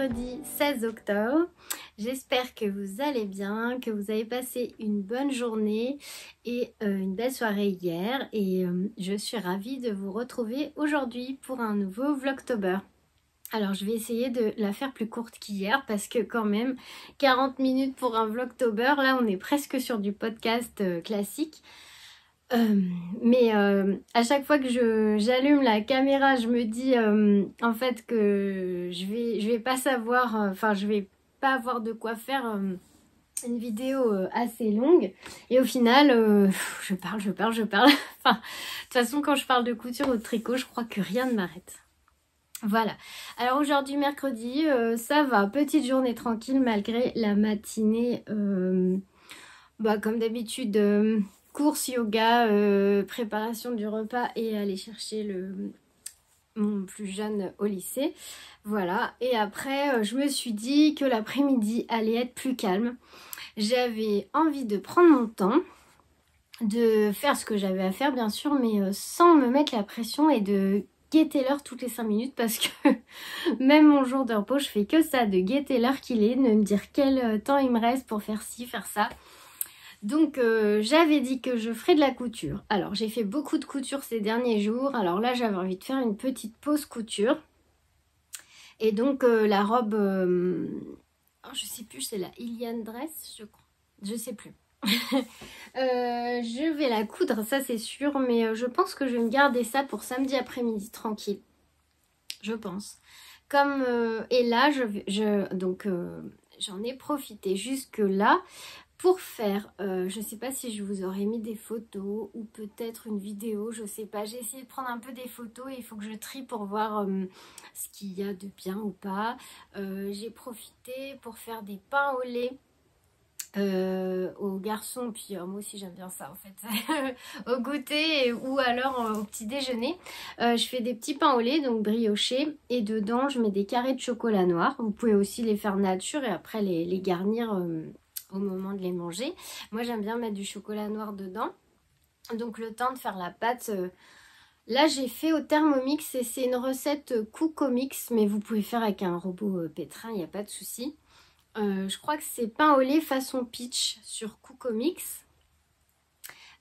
mercredi 16 octobre. J'espère que vous allez bien, que vous avez passé une bonne journée et une belle soirée hier. Et je suis ravie de vous retrouver aujourd'hui pour un nouveau Vlogtober. Alors je vais essayer de la faire plus courte qu'hier parce que quand même 40 minutes pour un Vlogtober, là on est presque sur du podcast classique. Mais à chaque fois que j'allume la caméra, je me dis en fait que je vais pas savoir, enfin je vais pas avoir de quoi faire une vidéo assez longue. Et au final, je parle. Enfin, de toute façon, quand je parle de couture ou de tricot, je crois que rien ne m'arrête. Voilà. Alors aujourd'hui, mercredi, ça va. Petite journée tranquille malgré la matinée. Comme d'habitude, course, yoga, préparation du repas et aller chercher mon plus jeune au lycée. Voilà. Et après, je me suis dit que l'après-midi allait être plus calme. J'avais envie de prendre mon temps, de faire ce que j'avais à faire bien sûr, mais sans me mettre la pression et de guetter l'heure toutes les 5 minutes parce que même mon jour de repos, je fais que ça, de guetter l'heure qu'il est, de me dire quel temps il me reste pour faire ci, faire ça. Donc j'avais dit que je ferais de la couture. Alors j'ai fait beaucoup de couture ces derniers jours. Alors là j'avais envie de faire une petite pause couture. Et donc la robe, je sais plus, c'est la Ilian Dress je crois. Je sais plus. Je vais la coudre, ça c'est sûr. Mais je pense que je vais me garder ça pour samedi après-midi tranquille. Je pense. Comme et là j'en ai profité jusque là pour faire, je sais pas si je vous aurais mis des photos ou peut-être une vidéo, je sais pas. J'ai essayé de prendre un peu des photos et il faut que je trie pour voir ce qu'il y a de bien ou pas. J'ai profité pour faire des pains au lait aux garçons, puis moi aussi j'aime bien ça en fait, au goûter ou alors au petit déjeuner. Je fais des petits pains au lait, donc briochés, et dedans je mets des carrés de chocolat noir. Vous pouvez aussi les faire nature et après les garnir au moment de les manger. Moi j'aime bien mettre du chocolat noir dedans. Donc le temps de faire la pâte, là j'ai fait au Thermomix et c'est une recette Coucomix, mais vous pouvez faire avec un robot pétrin, il n'y a pas de souci. Je crois que c'est pain au lait façon peach sur Coucomix.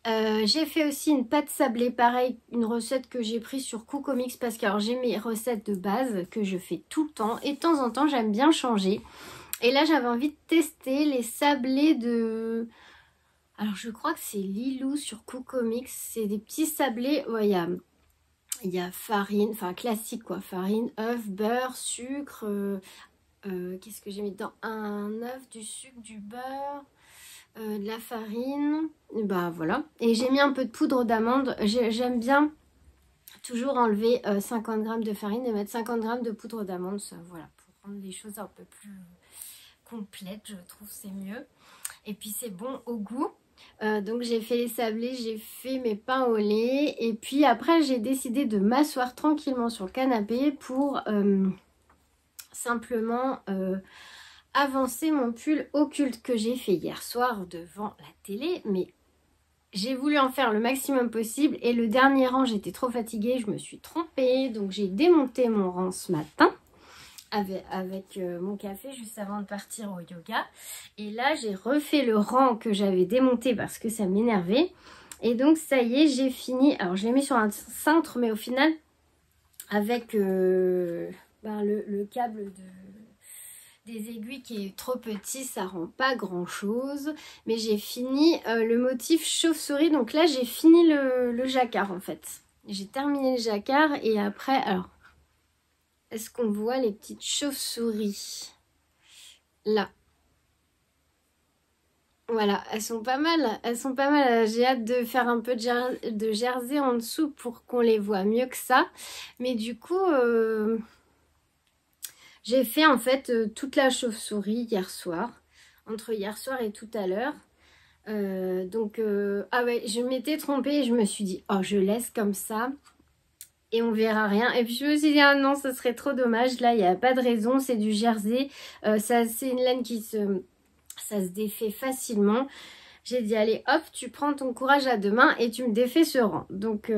J'ai fait aussi une pâte sablée, pareil, une recette que j'ai prise sur Coucomix parce que j'ai mes recettes de base que je fais tout le temps et de temps en temps j'aime bien changer. Et là j'avais envie de tester les sablés de... Alors je crois que c'est Lilou sur Coucomix, c'est des petits sablés, ouais, il y a farine, enfin classique quoi, farine, œuf, beurre, sucre... qu'est-ce que j'ai mis dedans? Un œuf, du sucre, du beurre, de la farine, et bah voilà. Et j'ai mis un peu de poudre d'amande. J'aime bien toujours enlever 50 g de farine et mettre 50 g de poudre d'amande. Voilà, pour rendre les choses un peu plus complètes, je trouve c'est mieux. Et puis c'est bon au goût. Donc j'ai fait les sablés, j'ai fait mes pains au lait. Et puis après j'ai décidé de m'asseoir tranquillement sur le canapé pour... simplement avancer mon pull occulte que j'ai fait hier soir devant la télé, mais j'ai voulu en faire le maximum possible et le dernier rang j'étais trop fatiguée, je me suis trompée, donc j'ai démonté mon rang ce matin avec mon café juste avant de partir au yoga, et là j'ai refait le rang que j'avais démonté parce que ça m'énervait, et donc ça y est, j'ai fini. Alors je l'ai mis sur un cintre, mais au final avec le câble des aiguilles qui est trop petit, ça rend pas grand chose. Mais j'ai fini le motif chauve-souris. Donc là j'ai fini le jacquard en fait. J'ai terminé le jacquard et après, alors est-ce qu'on voit les petites chauves-souris là? Voilà, elles sont pas mal, elles sont pas mal. J'ai hâte de faire un peu de jersey en dessous pour qu'on les voit mieux que ça. Mais du coup, j'ai fait en fait toute la chauve-souris hier soir, entre hier soir et tout à l'heure. Ah ouais, je m'étais trompée et je me suis dit, oh je laisse comme ça et on verra rien. Et puis je me suis dit, ah non, ce serait trop dommage, là il n'y a pas de raison, c'est du jersey. C'est une laine ça se défait facilement. J'ai dit, allez hop, tu prends ton courage à deux mains et tu me défais ce rang. Donc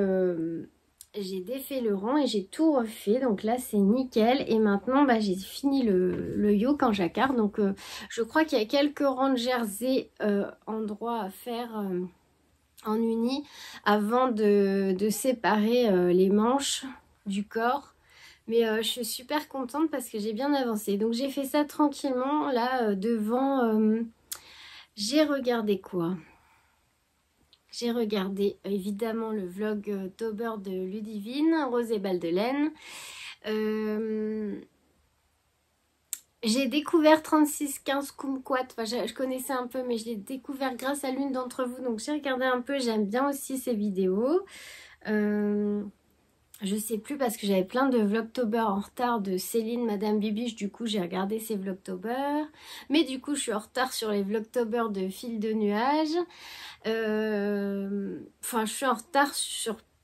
j'ai défait le rang et j'ai tout refait. Donc là, c'est nickel. Et maintenant, bah, j'ai fini le yoke en jacquard. Donc je crois qu'il y a quelques rangs de jersey endroits à faire en uni avant de séparer les manches du corps. Mais je suis super contente parce que j'ai bien avancé. Donc j'ai fait ça tranquillement. Là, devant, j'ai regardé quoi? J'ai regardé évidemment le vlog Tauber de Ludivine, Rose et Balles de laine. J'ai découvert 3615 Kumquat. Enfin, je connaissais un peu, mais je l'ai découvert grâce à l'une d'entre vous. Donc j'ai regardé un peu, j'aime bien aussi ces vidéos. Je sais plus parce que j'avais plein de Vlogtober en retard de Céline, Madame Bibiche. Du coup, j'ai regardé ces Vlogtober. Mais du coup, je suis en retard sur les Vlogtober de Fil de Nuages. Enfin, je suis en retard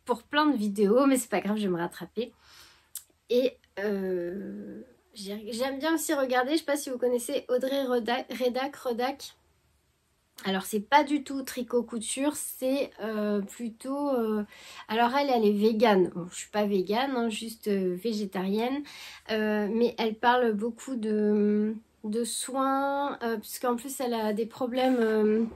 pour plein de vidéos, mais c'est pas grave, je vais me rattraper. Et j'aime bien aussi regarder, je sais pas si vous connaissez Audrey Redac. Alors c'est pas du tout tricot couture, c'est plutôt... alors elle est végane, bon, je suis pas végane, hein, juste végétarienne, mais elle parle beaucoup de soins, puisqu'en plus elle a des problèmes...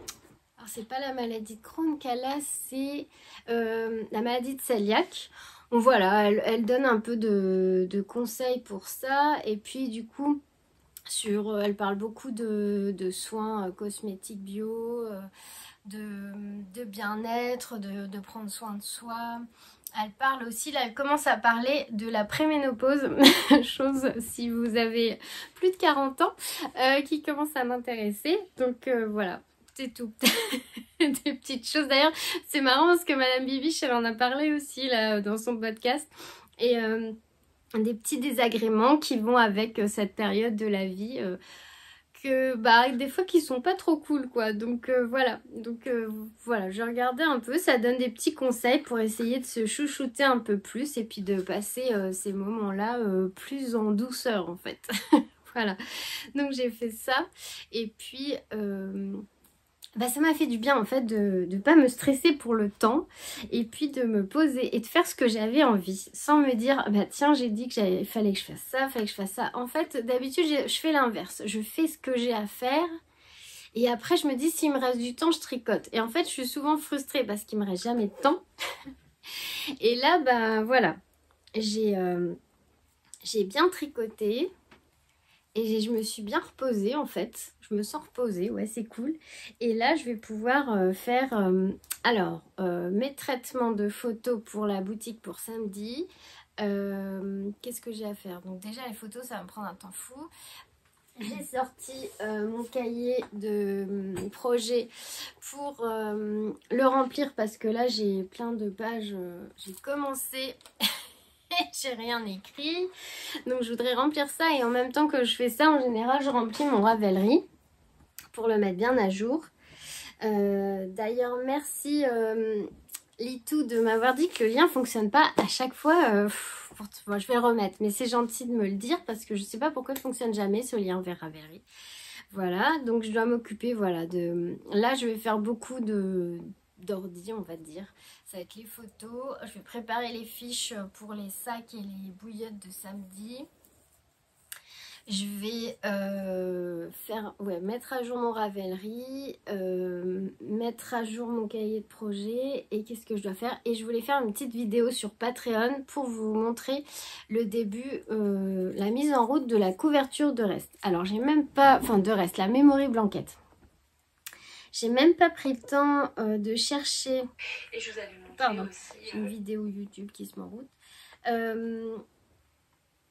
alors c'est pas la maladie de Crohn qu'elle a, c'est la maladie de cœliaque. Donc voilà, elle donne un peu de conseils pour ça, et puis du coup... elle parle beaucoup de soins cosmétiques bio, de bien-être, de prendre soin de soi. Elle parle aussi, là elle commence à parler de la préménopause, chose si vous avez plus de 40 ans qui commence à m'intéresser. Donc voilà, c'est tout. Des petites choses. D'ailleurs, c'est marrant parce que Madame Bibiche, elle en a parlé aussi là dans son podcast. Et... des petits désagréments qui vont avec cette période de la vie que bah des fois qui sont pas trop cool quoi. Donc voilà, je regardais un peu, ça donne des petits conseils pour essayer de se chouchouter un peu plus et puis de passer ces moments là plus en douceur en fait. Voilà, donc j'ai fait ça et puis bah, ça m'a fait du bien en fait de ne pas me stresser pour le temps et puis de me poser et de faire ce que j'avais envie sans me dire bah tiens j'ai dit que fallait que je fasse ça, fallait que je fasse ça. En fait d'habitude je fais l'inverse, je fais ce que j'ai à faire et après je me dis s'il me reste du temps je tricote et en fait je suis souvent frustrée parce qu'il me reste jamais de temps et là bah voilà j'ai bien tricoté. Et je me suis bien reposée en fait. Je me sens reposée, ouais c'est cool. Et là je vais pouvoir faire mes traitements de photos pour la boutique pour samedi. Qu'est-ce que j'ai à faire? Donc déjà les photos ça va me prendre un temps fou. J'ai sorti mon cahier de projet pour le remplir parce que là j'ai plein de pages. J'ai commencé... j'ai rien écrit, donc je voudrais remplir ça et en même temps que je fais ça, en général je remplis mon Ravelry pour le mettre bien à jour. D'ailleurs merci Litou de m'avoir dit que le lien fonctionne pas à chaque fois. Moi, je vais le remettre, mais c'est gentil de me le dire parce que je sais pas pourquoi il fonctionne jamais ce lien vers Ravelry. Voilà, donc je dois m'occuper voilà de... Là je vais faire beaucoup d'ordi on va dire. Ça va être les photos. Je vais préparer les fiches pour les sacs et les bouillottes de samedi. Je vais mettre à jour mon Ravelry, mettre à jour mon cahier de projet. Et qu'est-ce que je dois faire? Et je voulais faire une petite vidéo sur Patreon pour vous montrer le début, la mise en route de la couverture de reste. Alors j'ai même pas, enfin de reste, la memory blanquette. J'ai même pas pris le temps de chercher. Et je vous avais montré aussi, une vidéo YouTube qui se met en route.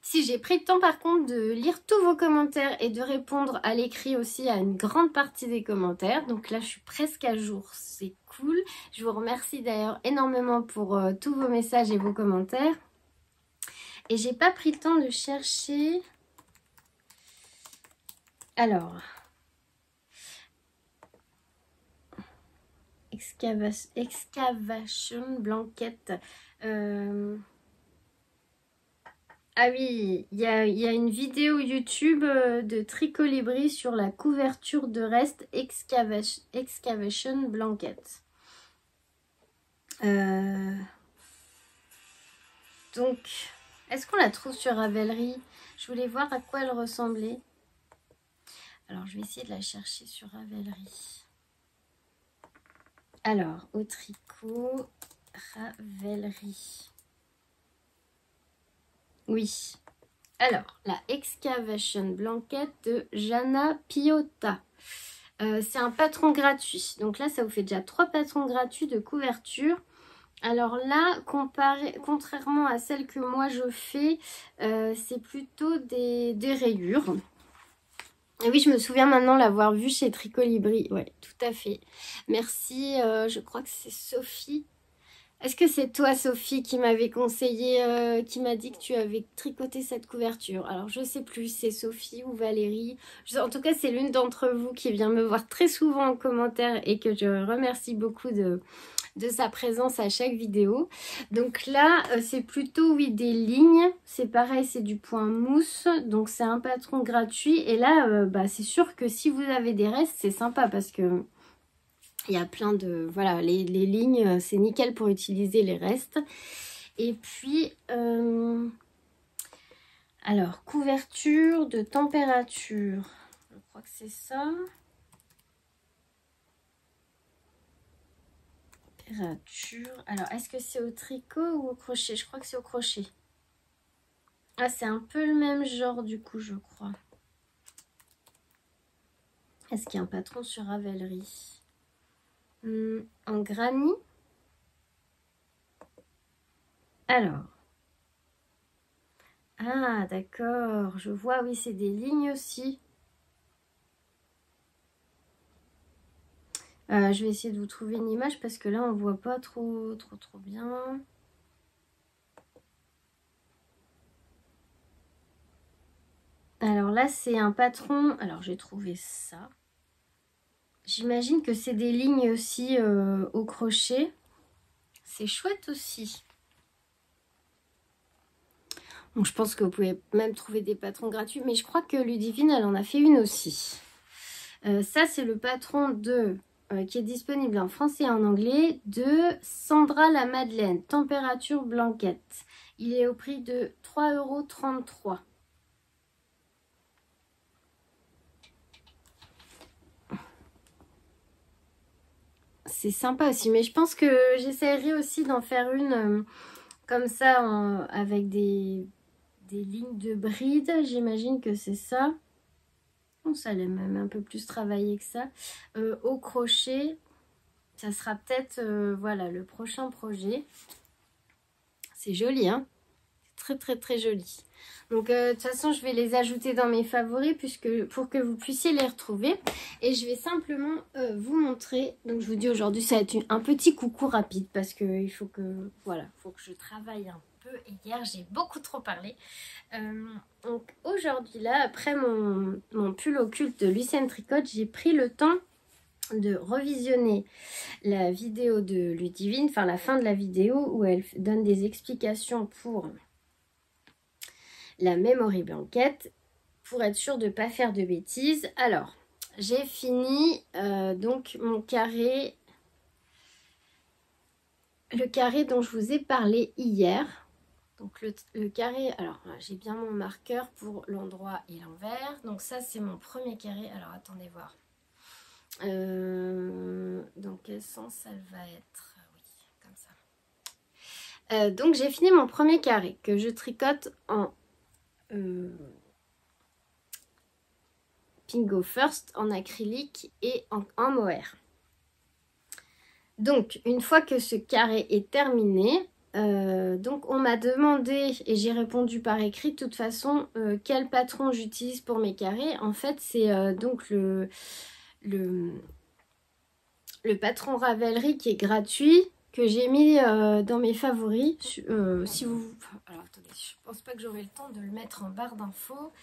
Si j'ai pris le temps par contre de lire tous vos commentaires et de répondre à l'écrit aussi à une grande partie des commentaires. Donc là je suis presque à jour, c'est cool. Je vous remercie d'ailleurs énormément pour tous vos messages et vos commentaires. Et j'ai pas pris le temps de chercher. Alors... Excavation blanquette. Ah oui, il y a une vidéo YouTube de Tricolibri sur la couverture de reste Excavation blanquette. Donc, est-ce qu'on la trouve sur Ravelry? Je voulais voir à quoi elle ressemblait. Alors, je vais essayer de la chercher sur Ravelry. Alors, au tricot, Ravelry. Oui. Alors, la Excavation Blanket de Jana Piotta. C'est un patron gratuit. Donc là, ça vous fait déjà 3 patrons gratuits de couverture. Alors là, contrairement à celle que moi je fais, c'est plutôt des rayures. Et oui, je me souviens maintenant l'avoir vu chez Tricolibri. Ouais, tout à fait. Merci, je crois que c'est Sophie. Est-ce que c'est toi, Sophie, qui m'avait conseillé, qui m'a dit que tu avais tricoté cette couverture? Alors, je sais plus, c'est Sophie ou Valérie. En tout cas, c'est l'une d'entre vous qui vient me voir très souvent en commentaire et que je remercie beaucoup de sa présence à chaque vidéo. Donc là, c'est plutôt, oui, des lignes. C'est pareil, c'est du point mousse. Donc, c'est un patron gratuit. Et là, bah, c'est sûr que si vous avez des restes, c'est sympa parce que... il y a plein de... Voilà, les lignes, c'est nickel pour utiliser les restes. Et puis, alors, couverture de température. Je crois que c'est ça. Température. Alors, est-ce que c'est au tricot ou au crochet? Je crois que c'est au crochet. Ah, c'est un peu le même genre du coup, je crois. Est-ce qu'il y a un patron sur Ravelry? En granit. Alors. Ah, d'accord. Je vois, oui, c'est des lignes aussi. Je vais essayer de vous trouver une image parce que là, on voit pas trop bien. Alors là, c'est un patron. Alors, j'ai trouvé ça. J'imagine que c'est des lignes aussi au crochet. C'est chouette aussi. Donc, je pense que vous pouvez même trouver des patrons gratuits. Mais je crois que Ludivine, elle en a fait une aussi. Ça, c'est le patron de... qui est disponible en français et en anglais, de Sandra la Madeleine, température blanquette. Il est au prix de 3,33 €. C'est sympa aussi, mais je pense que j'essaierai aussi d'en faire une comme ça, avec des lignes de bride. J'imagine que c'est ça. Bon, ça l'est même un peu plus travaillé que ça. Au crochet, ça sera peut-être voilà, le prochain projet. C'est joli, hein? Très joli. Donc de toute façon, je vais les ajouter dans mes favoris pour que vous puissiez les retrouver. Et je vais simplement vous montrer. Donc je vous dis aujourd'hui, ça va être un petit coucou rapide parce que il faut que voilà, faut que je travaille un peu. Et hier, j'ai beaucoup trop parlé. Donc aujourd'hui là, après mon pull occulte de Lucien Tricotte, j'ai pris le temps de revisionner la vidéo de Ludivine, enfin la fin de la vidéo où elle donne des explications pour la Memory Blanket pour être sûr de ne pas faire de bêtises. Alors, j'ai fini donc mon carré, le carré dont je vous ai parlé hier. Donc le carré, alors j'ai bien mon marqueur pour l'endroit et l'envers. Donc ça c'est mon premier carré. Alors attendez voir. Dans quel sens elle va être? Oui, comme ça. Donc j'ai fini mon premier carré que je tricote en Pingo First, en acrylique et en mohair. Donc une fois que ce carré est terminé, donc on m'a demandé et j'ai répondu par écrit de toute façon quel patron j'utilise pour mes carrés. En fait c'est donc le patron Ravelry qui est gratuit, que j'ai mis dans mes favoris. Si vous... Alors attendez, je pense pas que j'aurai le temps de le mettre en barre d'infos.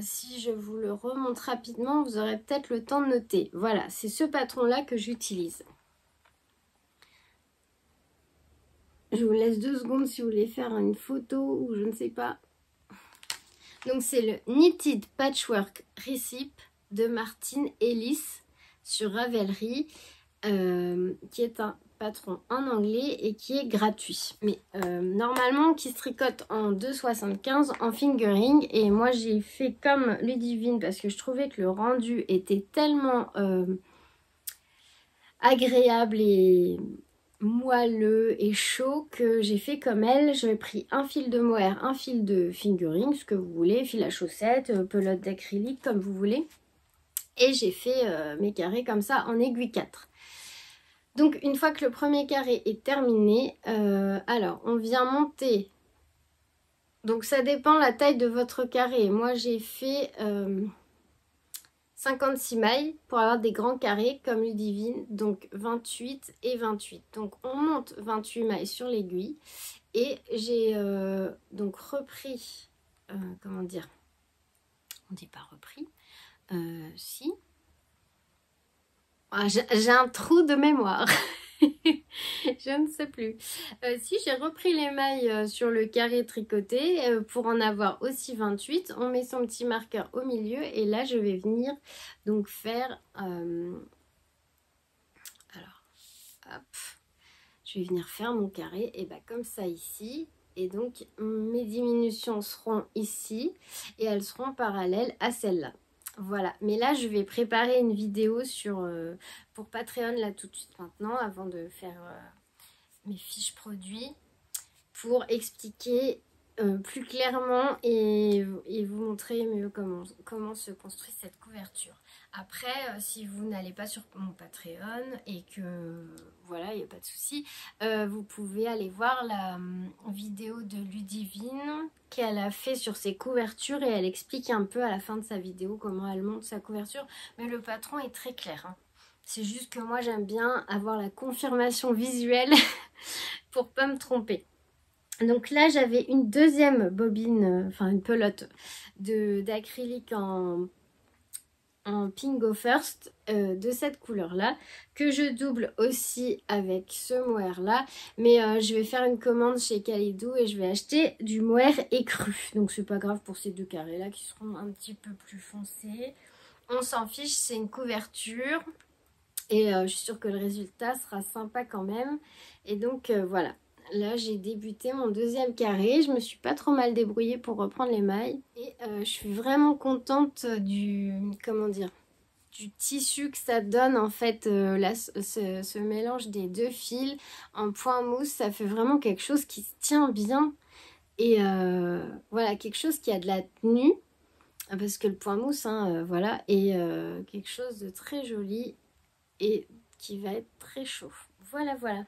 Si je vous le remonte rapidement, vous aurez peut-être le temps de noter. Voilà, c'est ce patron-là que j'utilise. Je vous laisse 2 secondes si vous voulez faire une photo ou je ne sais pas. Donc c'est le Knitted Patchwork Recipe de Martine Ellis sur Ravelry, qui est un patron en anglais et qui est gratuit. Mais normalement qui se tricote en 2,75 en fingering. Et moi j'ai fait comme Ludivine parce que je trouvais que le rendu était tellement agréable et moelleux et chaud que j'ai fait comme elle. J'ai pris un fil de mohair, un fil de fingering, ce que vous voulez, fil à chaussettes, pelote d'acrylique comme vous voulez. Et j'ai fait mes carrés comme ça en aiguille 4. Donc une fois que le premier carré est terminé, alors on vient monter. Donc ça dépend la taille de votre carré. Moi j'ai fait 56 mailles pour avoir des grands carrés comme Ludivine. Donc 28 et 28. Donc on monte 28 mailles sur l'aiguille. Et j'ai donc repris, comment dire, on dit pas repris, si. Ah, j'ai un trou de mémoire. Je ne sais plus. Si j'ai repris les mailles sur le carré tricoté pour en avoir aussi 28, on met son petit marqueur au milieu et là je vais venir donc faire alors hop, je vais venir faire mon carré et bah comme ça ici. Et donc mes diminutions seront ici et elles seront parallèles à celles-là. Voilà, mais là je vais préparer une vidéo sur pour Patreon là tout de suite maintenant avant de faire mes fiches produits pour expliquer plus clairement et vous montrer mieux comment se construit cette couverture. Après, si vous n'allez pas sur mon Patreon et que voilà, il n'y a pas de souci, vous pouvez aller voir la vidéo de Ludivine qu'elle a fait sur ses couvertures et elle explique un peu à la fin de sa vidéo comment elle monte sa couverture. Mais le patron est très clair, hein. C'est juste que moi j'aime bien avoir la confirmation visuelle pour pas me tromper. Donc là j'avais une deuxième bobine, enfin une pelote d'acrylique en Pink Go First de cette couleur là que je double aussi avec ce mohair là, mais je vais faire une commande chez Kaleido et je vais acheter du mohair écru, donc c'est pas grave pour ces deux carrés là qui seront un petit peu plus foncés, on s'en fiche, c'est une couverture et je suis sûre que le résultat sera sympa quand même. Et donc voilà, là j'ai débuté mon deuxième carré, je me suis pas trop mal débrouillée pour reprendre les mailles et je suis vraiment contente du, comment dire, du tissu que ça donne en fait, là, ce mélange des deux fils en point mousse, ça fait vraiment quelque chose qui se tient bien et voilà, quelque chose qui a de la tenue parce que le point mousse, hein, voilà, et quelque chose de très joli et qui va être très chaud. Voilà, voilà.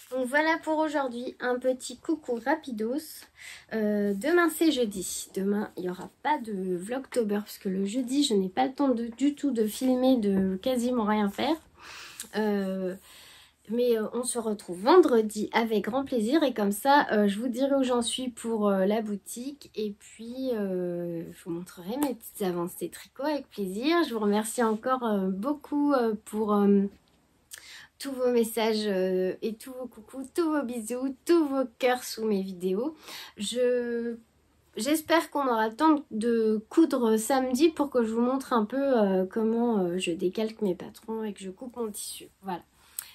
Donc voilà pour aujourd'hui, un petit coucou rapidos. Demain c'est jeudi. Demain il n'y aura pas de vlogtober parce que le jeudi je n'ai pas le temps du tout de filmer, de quasiment rien faire. Mais on se retrouve vendredi avec grand plaisir et comme ça je vous dirai où j'en suis pour la boutique et puis je vous montrerai mes petites avancées tricot avec plaisir. Je vous remercie encore beaucoup pour tous vos messages et tous vos coucous, tous vos bisous, tous vos cœurs sous mes vidéos. J'espère qu'on aura le temps de coudre samedi pour que je vous montre un peu comment je décalque mes patrons et que je coupe mon tissu. Voilà.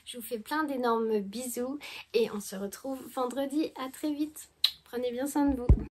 Je vous fais plein d'énormes bisous et on se retrouve vendredi. À très vite. Prenez bien soin de vous.